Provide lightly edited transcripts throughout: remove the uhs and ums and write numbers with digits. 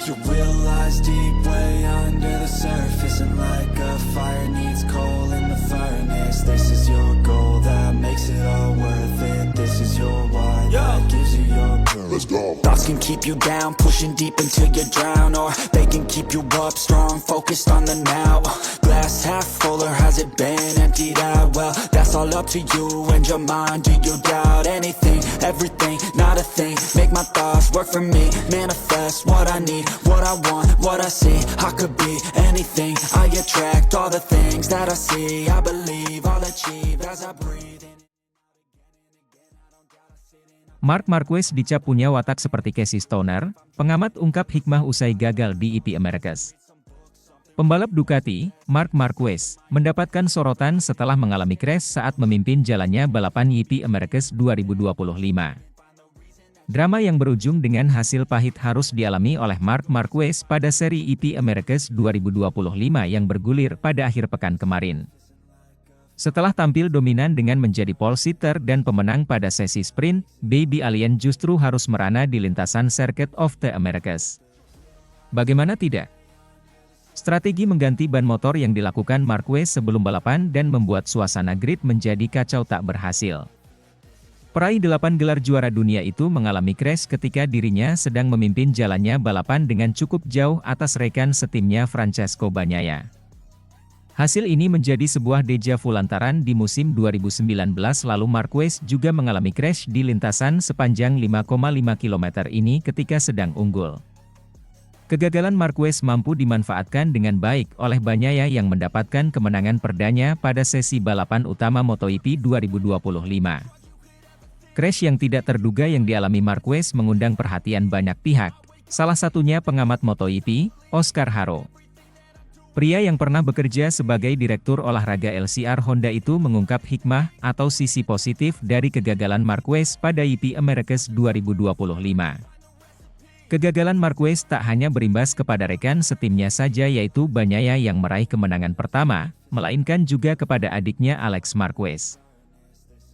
You realize deep way under the surface, and like a fire needs coal in the furnace. This is your goal that makes it all worth it. This is your why that gives you your purpose. Let's go. Thoughts can keep you down, pushing deep until you drown, or they can keep you up strong, focused on the now. Glass half full, or has it been emptied out? Well, that's all up to you and your mind. Do you doubt anything, everything, not a thing? Make my thoughts work for me, manifest what I need, what I want, what I see. I could be anything, I attract all the things that I see. I believe I'll achieve as I breathe in. Marc Marquez dicap punya watak seperti Casey Stoner, pengamat ungkap hikmah usai gagal di EP Americas. Pembalap Ducati, Marc Marquez, mendapatkan sorotan setelah mengalami crash saat memimpin jalannya balapan EP Americas 2025. Drama yang berujung dengan hasil pahit harus dialami oleh Marc Marquez pada seri EP Americas 2025 yang bergulir pada akhir pekan kemarin. Setelah tampil dominan dengan menjadi pole sitter dan pemenang pada sesi sprint, Baby Alien justru harus merana di lintasan Circuit of the Americas. Bagaimana tidak? Strategi mengganti ban motor yang dilakukan Marquez sebelum balapan dan membuat suasana grid menjadi kacau tak berhasil. Peraih 8 gelar juara dunia itu mengalami crash ketika dirinya sedang memimpin jalannya balapan dengan cukup jauh atas rekan setimnya Francesco Bagnaia. Hasil ini menjadi sebuah deja vu lantaran di musim 2019 lalu Marquez juga mengalami crash di lintasan sepanjang 5,5 km ini ketika sedang unggul. Kegagalan Marquez mampu dimanfaatkan dengan baik oleh Bagnaia yang mendapatkan kemenangan perdana pada sesi balapan utama MotoGP 2025. Crash yang tidak terduga yang dialami Marquez mengundang perhatian banyak pihak, salah satunya pengamat MotoGP, Oscar Haro. Pria yang pernah bekerja sebagai direktur olahraga LCR Honda itu mengungkap hikmah atau sisi positif dari kegagalan Marquez pada EP Americas 2025. Kegagalan Marquez tak hanya berimbas kepada rekan setimnya saja yaitu Bagnaia yang meraih kemenangan pertama, melainkan juga kepada adiknya Alex Marquez.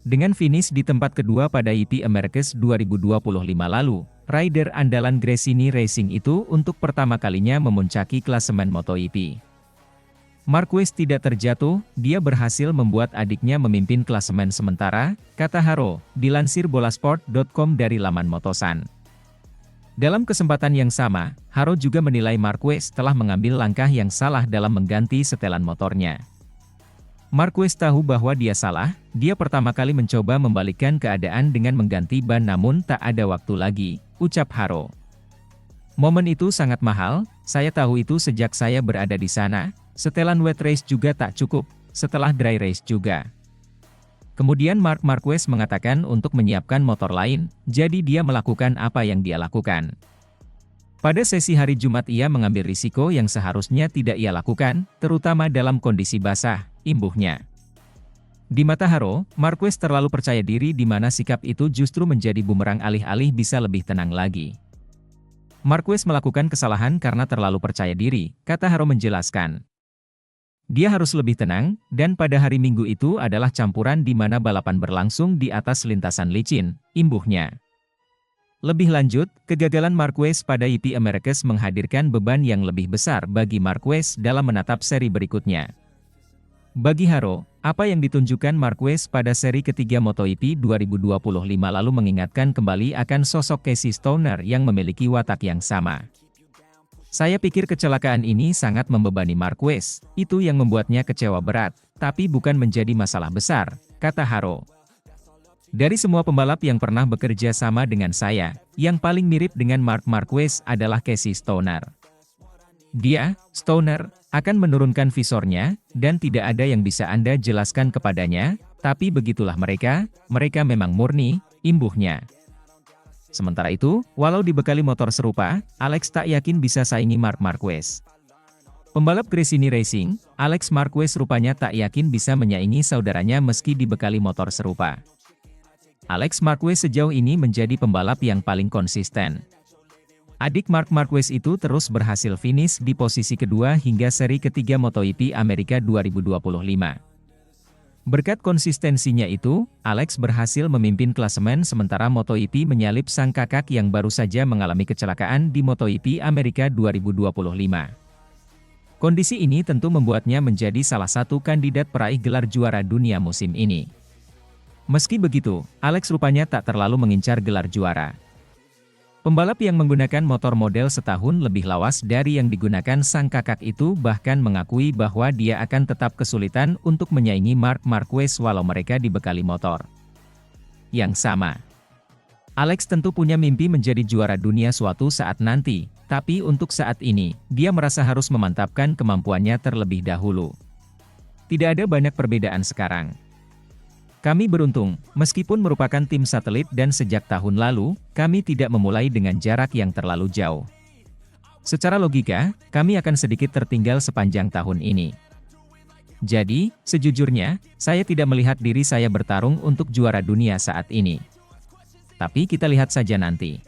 Dengan finish di tempat kedua pada EP Americas 2025 lalu, rider andalan Gresini Racing itu untuk pertama kalinya memuncaki klasemen MotoGP. Marquez tidak terjatuh, dia berhasil membuat adiknya memimpin klasemen sementara, kata Haro, dilansir bolasport.com dari laman Motosan. Dalam kesempatan yang sama, Haro juga menilai Marquez telah mengambil langkah yang salah dalam mengganti setelan motornya. Marquez tahu bahwa dia salah, dia pertama kali mencoba membalikkan keadaan dengan mengganti ban namun tak ada waktu lagi, ucap Haro. Momen itu sangat mahal, saya tahu itu sejak saya berada di sana, setelan wet race juga tak cukup, setelah dry race juga. Kemudian Marc Marquez mengatakan untuk menyiapkan motor lain, jadi dia melakukan apa yang dia lakukan. Pada sesi hari Jumat ia mengambil risiko yang seharusnya tidak ia lakukan, terutama dalam kondisi basah, imbuhnya. Di mata Haro, Marquez terlalu percaya diri di mana sikap itu justru menjadi bumerang alih-alih bisa lebih tenang lagi. Marquez melakukan kesalahan karena terlalu percaya diri, kata Haro menjelaskan. Dia harus lebih tenang, dan pada hari Minggu itu adalah campuran di mana balapan berlangsung di atas lintasan licin, imbuhnya. Lebih lanjut, kegagalan Marquez pada EP Americas menghadirkan beban yang lebih besar bagi Marquez dalam menatap seri berikutnya. Bagi Haro, apa yang ditunjukkan Marquez pada seri ketiga MotoGP 2025 lalu mengingatkan kembali akan sosok Casey Stoner yang memiliki watak yang sama. Saya pikir kecelakaan ini sangat membebani Marquez, itu yang membuatnya kecewa berat, tapi bukan menjadi masalah besar, kata Haro. Dari semua pembalap yang pernah bekerja sama dengan saya, yang paling mirip dengan Marc Marquez adalah Casey Stoner. Dia, Stoner, akan menurunkan visornya, dan tidak ada yang bisa Anda jelaskan kepadanya, tapi begitulah mereka memang murni, imbuhnya. Sementara itu, walau dibekali motor serupa, Alex tak yakin bisa saingi Marc Marquez. Pembalap Gresini Racing, Alex Marquez rupanya tak yakin bisa menyaingi saudaranya meski dibekali motor serupa. Alex Marquez sejauh ini menjadi pembalap yang paling konsisten. Adik Marc Marquez itu terus berhasil finish di posisi kedua hingga seri ketiga MotoGP Amerika 2025. Berkat konsistensinya itu, Alex berhasil memimpin klasemen sementara MotoGP menyalip sang kakak yang baru saja mengalami kecelakaan di MotoGP Amerika 2025. Kondisi ini tentu membuatnya menjadi salah satu kandidat peraih gelar juara dunia musim ini. Meski begitu, Alex rupanya tak terlalu mengincar gelar juara. Pembalap yang menggunakan motor model setahun lebih lawas dari yang digunakan sang kakak itu bahkan mengakui bahwa dia akan tetap kesulitan untuk menyaingi Marc Marquez walau mereka dibekali motor yang sama. Alex tentu punya mimpi menjadi juara dunia suatu saat nanti, tapi untuk saat ini, dia merasa harus memantapkan kemampuannya terlebih dahulu. Tidak ada banyak perbedaan sekarang. Kami beruntung, meskipun merupakan tim satelit dan sejak tahun lalu, kami tidak memulai dengan jarak yang terlalu jauh. Secara logika, kami akan sedikit tertinggal sepanjang tahun ini. Jadi, sejujurnya, saya tidak melihat diri saya bertarung untuk juara dunia saat ini. Tapi kita lihat saja nanti.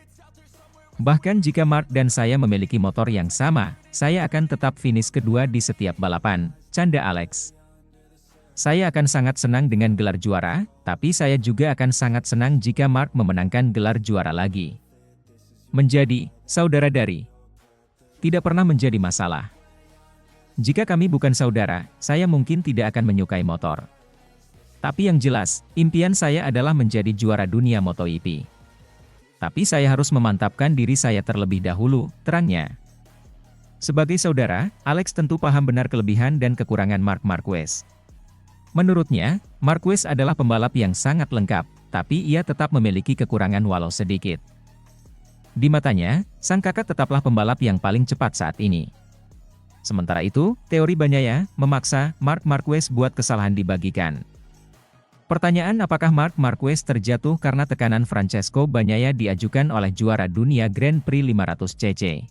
Bahkan jika Marc dan saya memiliki motor yang sama, saya akan tetap finish kedua di setiap balapan, canda Alex. Saya akan sangat senang dengan gelar juara, tapi saya juga akan sangat senang jika Marc memenangkan gelar juara lagi. Menjadi saudara dari tidak pernah menjadi masalah. Jika kami bukan saudara, saya mungkin tidak akan menyukai motor. Tapi yang jelas, impian saya adalah menjadi juara dunia MotoGP. Tapi saya harus memantapkan diri saya terlebih dahulu, terangnya. Sebagai saudara, Alex tentu paham benar kelebihan dan kekurangan Marc Marquez. Menurutnya, Marquez adalah pembalap yang sangat lengkap, tapi ia tetap memiliki kekurangan walau sedikit. Di matanya, sang kakak tetaplah pembalap yang paling cepat saat ini. Sementara itu, teori Bagnaia memaksa Marc Marquez buat kesalahan dibagikan. Pertanyaan apakah Marc Marquez terjatuh karena tekanan Francesco Bagnaia diajukan oleh juara dunia Grand Prix 500cc.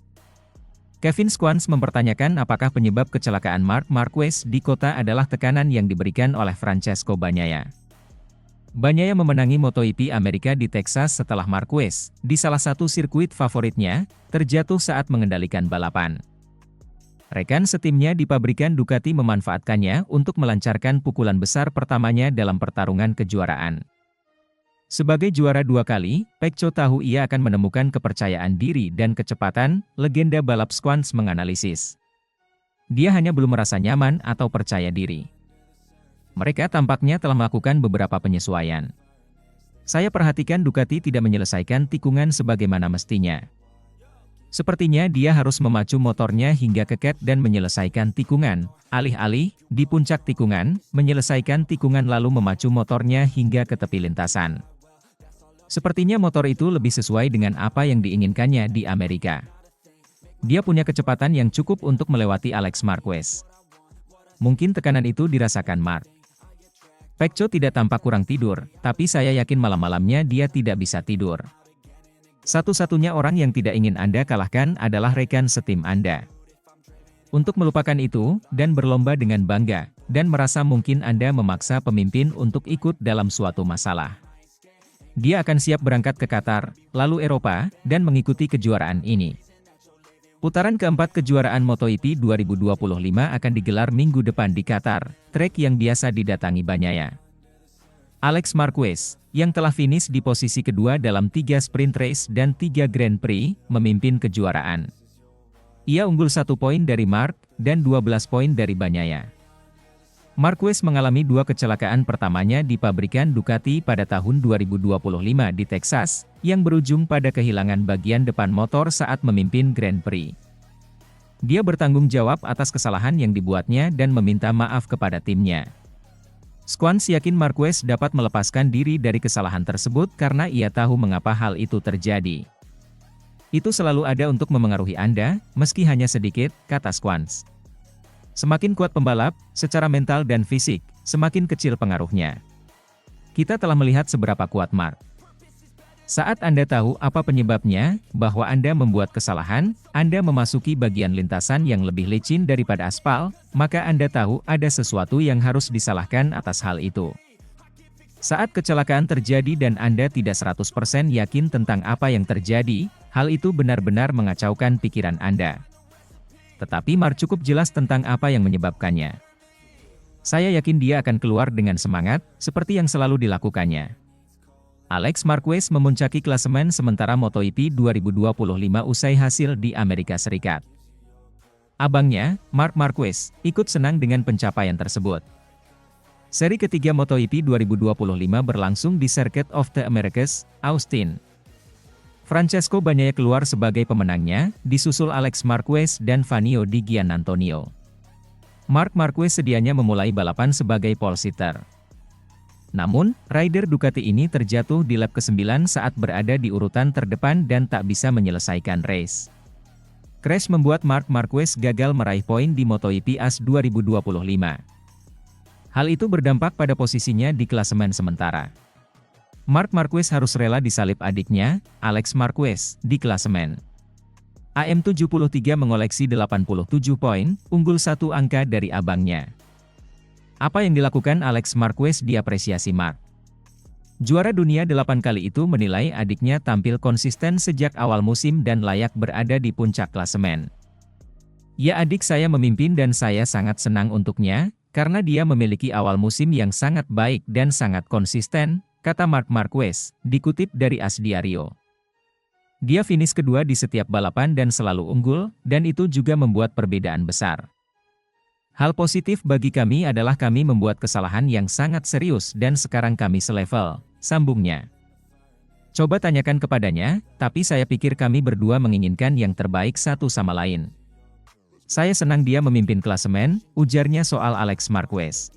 Kevin Schwantz mempertanyakan apakah penyebab kecelakaan Marc Marquez di kota adalah tekanan yang diberikan oleh Francesco Bagnaia. Bagnaia memenangi MotoGP Amerika di Texas setelah Marquez, di salah satu sirkuit favoritnya, terjatuh saat mengendalikan balapan. Rekan setimnya di pabrikan Ducati memanfaatkannya untuk melancarkan pukulan besar pertamanya dalam pertarungan kejuaraan. Sebagai juara 2 kali, Pecco tahu ia akan menemukan kepercayaan diri dan kecepatan, legenda balap Schwantz menganalisis. Dia hanya belum merasa nyaman atau percaya diri. Mereka tampaknya telah melakukan beberapa penyesuaian. Saya perhatikan Ducati tidak menyelesaikan tikungan sebagaimana mestinya. Sepertinya dia harus memacu motornya hingga ke cat dan menyelesaikan tikungan, alih-alih, di puncak tikungan, menyelesaikan tikungan lalu memacu motornya hingga ke tepi lintasan. Sepertinya motor itu lebih sesuai dengan apa yang diinginkannya di Amerika. Dia punya kecepatan yang cukup untuk melewati Alex Marquez. Mungkin tekanan itu dirasakan Marc. Pecco tidak tampak kurang tidur, tapi saya yakin malam-malamnya dia tidak bisa tidur. Satu-satunya orang yang tidak ingin Anda kalahkan adalah rekan setim Anda. Untuk melupakan itu, dan berlomba dengan bangga, dan merasa mungkin Anda memaksa pemimpin untuk ikut dalam suatu masalah. Dia akan siap berangkat ke Qatar, lalu Eropa, dan mengikuti kejuaraan ini. Putaran keempat kejuaraan MotoGP 2025 akan digelar minggu depan di Qatar, trek yang biasa didatangi Bagnaia. Alex Marquez, yang telah finish di posisi kedua dalam 3 sprint race dan 3 Grand Prix, memimpin kejuaraan. Ia unggul 1 poin dari Marc, dan 12 poin dari Bagnaia. Marquez mengalami 2 kecelakaan pertamanya di pabrikan Ducati pada tahun 2025 di Texas, yang berujung pada kehilangan bagian depan motor saat memimpin Grand Prix. Dia bertanggung jawab atas kesalahan yang dibuatnya dan meminta maaf kepada timnya. Schwantz yakin Marquez dapat melepaskan diri dari kesalahan tersebut karena ia tahu mengapa hal itu terjadi. Itu selalu ada untuk memengaruhi Anda, meski hanya sedikit, kata Schwantz. Semakin kuat pembalap, secara mental dan fisik, semakin kecil pengaruhnya. Kita telah melihat seberapa kuat Marc. Saat Anda tahu apa penyebabnya, bahwa Anda membuat kesalahan, Anda memasuki bagian lintasan yang lebih licin daripada aspal, maka Anda tahu ada sesuatu yang harus disalahkan atas hal itu. Saat kecelakaan terjadi dan Anda tidak 100% yakin tentang apa yang terjadi, hal itu benar-benar mengacaukan pikiran Anda. Tetapi Marc cukup jelas tentang apa yang menyebabkannya. Saya yakin dia akan keluar dengan semangat, seperti yang selalu dilakukannya. Alex Marquez memuncaki klasemen sementara MotoGP 2025 usai hasil di Amerika Serikat. Abangnya, Marc Marquez, ikut senang dengan pencapaian tersebut. Seri ketiga MotoGP 2025 berlangsung di Circuit of the Americas, Austin. Francesco Bagnaia keluar sebagai pemenangnya, disusul Alex Marquez dan Vanio Di Giannantonio. Marc Marquez sedianya memulai balapan sebagai pole sitter. Namun, rider Ducati ini terjatuh di lap ke-9 saat berada di urutan terdepan dan tak bisa menyelesaikan race. Crash membuat Marc Marquez gagal meraih poin di MotoGP AS 2025. Hal itu berdampak pada posisinya di klasemen sementara. Marc Marquez harus rela disalip adiknya, Alex Marquez, di klasemen. AM73 mengoleksi 87 poin, unggul satu angka dari abangnya. Apa yang dilakukan Alex Marquez diapresiasi Marc. Juara dunia 8 kali itu menilai adiknya tampil konsisten sejak awal musim dan layak berada di puncak klasemen. Ya, adik saya memimpin dan saya sangat senang untuknya, karena dia memiliki awal musim yang sangat baik dan sangat konsisten, kata Marc Marquez, dikutip dari AS Diario. Dia finish kedua di setiap balapan dan selalu unggul, dan itu juga membuat perbedaan besar. Hal positif bagi kami adalah kami membuat kesalahan yang sangat serius dan sekarang kami selevel, sambungnya. Coba tanyakan kepadanya, tapi saya pikir kami berdua menginginkan yang terbaik satu sama lain. Saya senang dia memimpin klasemen, ujarnya soal Alex Marquez.